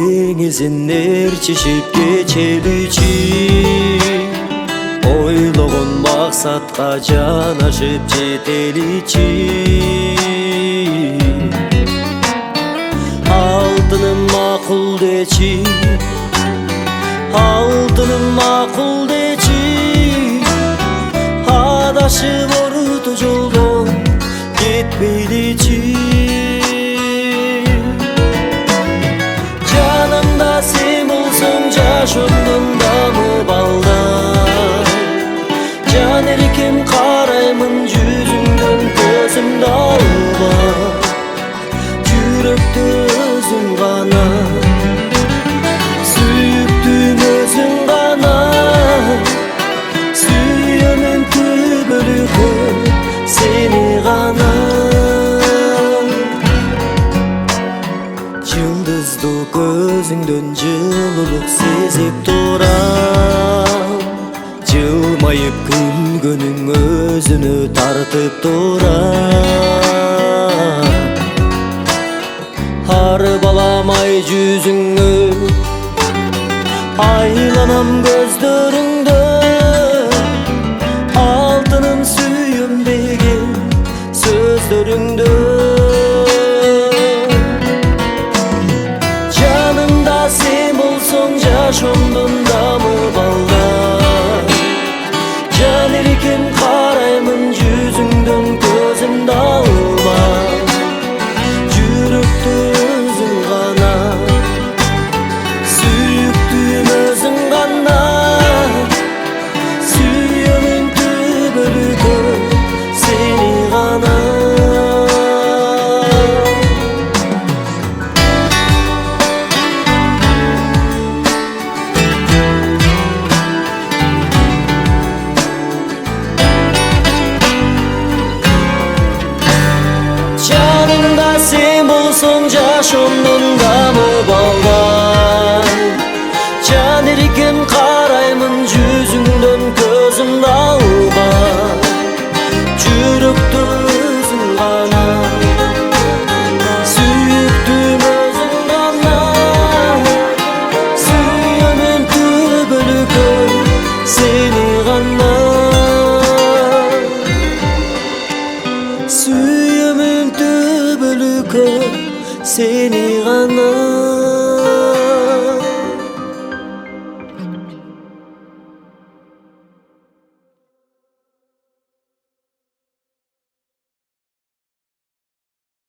деңизин ээрчишип кечеличи, ойлогон максатка жанашып жетеличи. Алтыным макул дечи, алтыным макул дечи, адашып орто жолдон кетпейличи. Жанымда сен болсоң жашоомдон дамып алда, жан эркем караймын жүзүңдөн көзүмдү алба. Жүрөктө өзүң гана, сүйүктүм өзүң гана, сүйөмүн түбөлүккөн сени гана. Жылдыздуу көзүңдөн жылуулук сезип турам, жылмайып күлгөнүң өзүнө тартып турам. Арбаламай жүзүңө айланам көздөрүңдө, алтыным сүйөм деген сөздөрүңдө. Жанымда сен болсоң жашоомдон дамып алда, жан эркем караймын жүзүңдөн көзүмдү алба. Жүрөктө өзүң гана, сүйүктүм өзүң гана, сүйөмүн түбөлүккөн сени гана. Жанымда сен болсоң жашоомдон дамып алган, жан эркем караймын жүзүңдөн көзүмдү алба. Жүрөктө өзүң гана, сүйүктүм өзүң гана, сүйөмүн түбөлүккөн сени гана, сүйөмүн түбөлүккөн сени гана.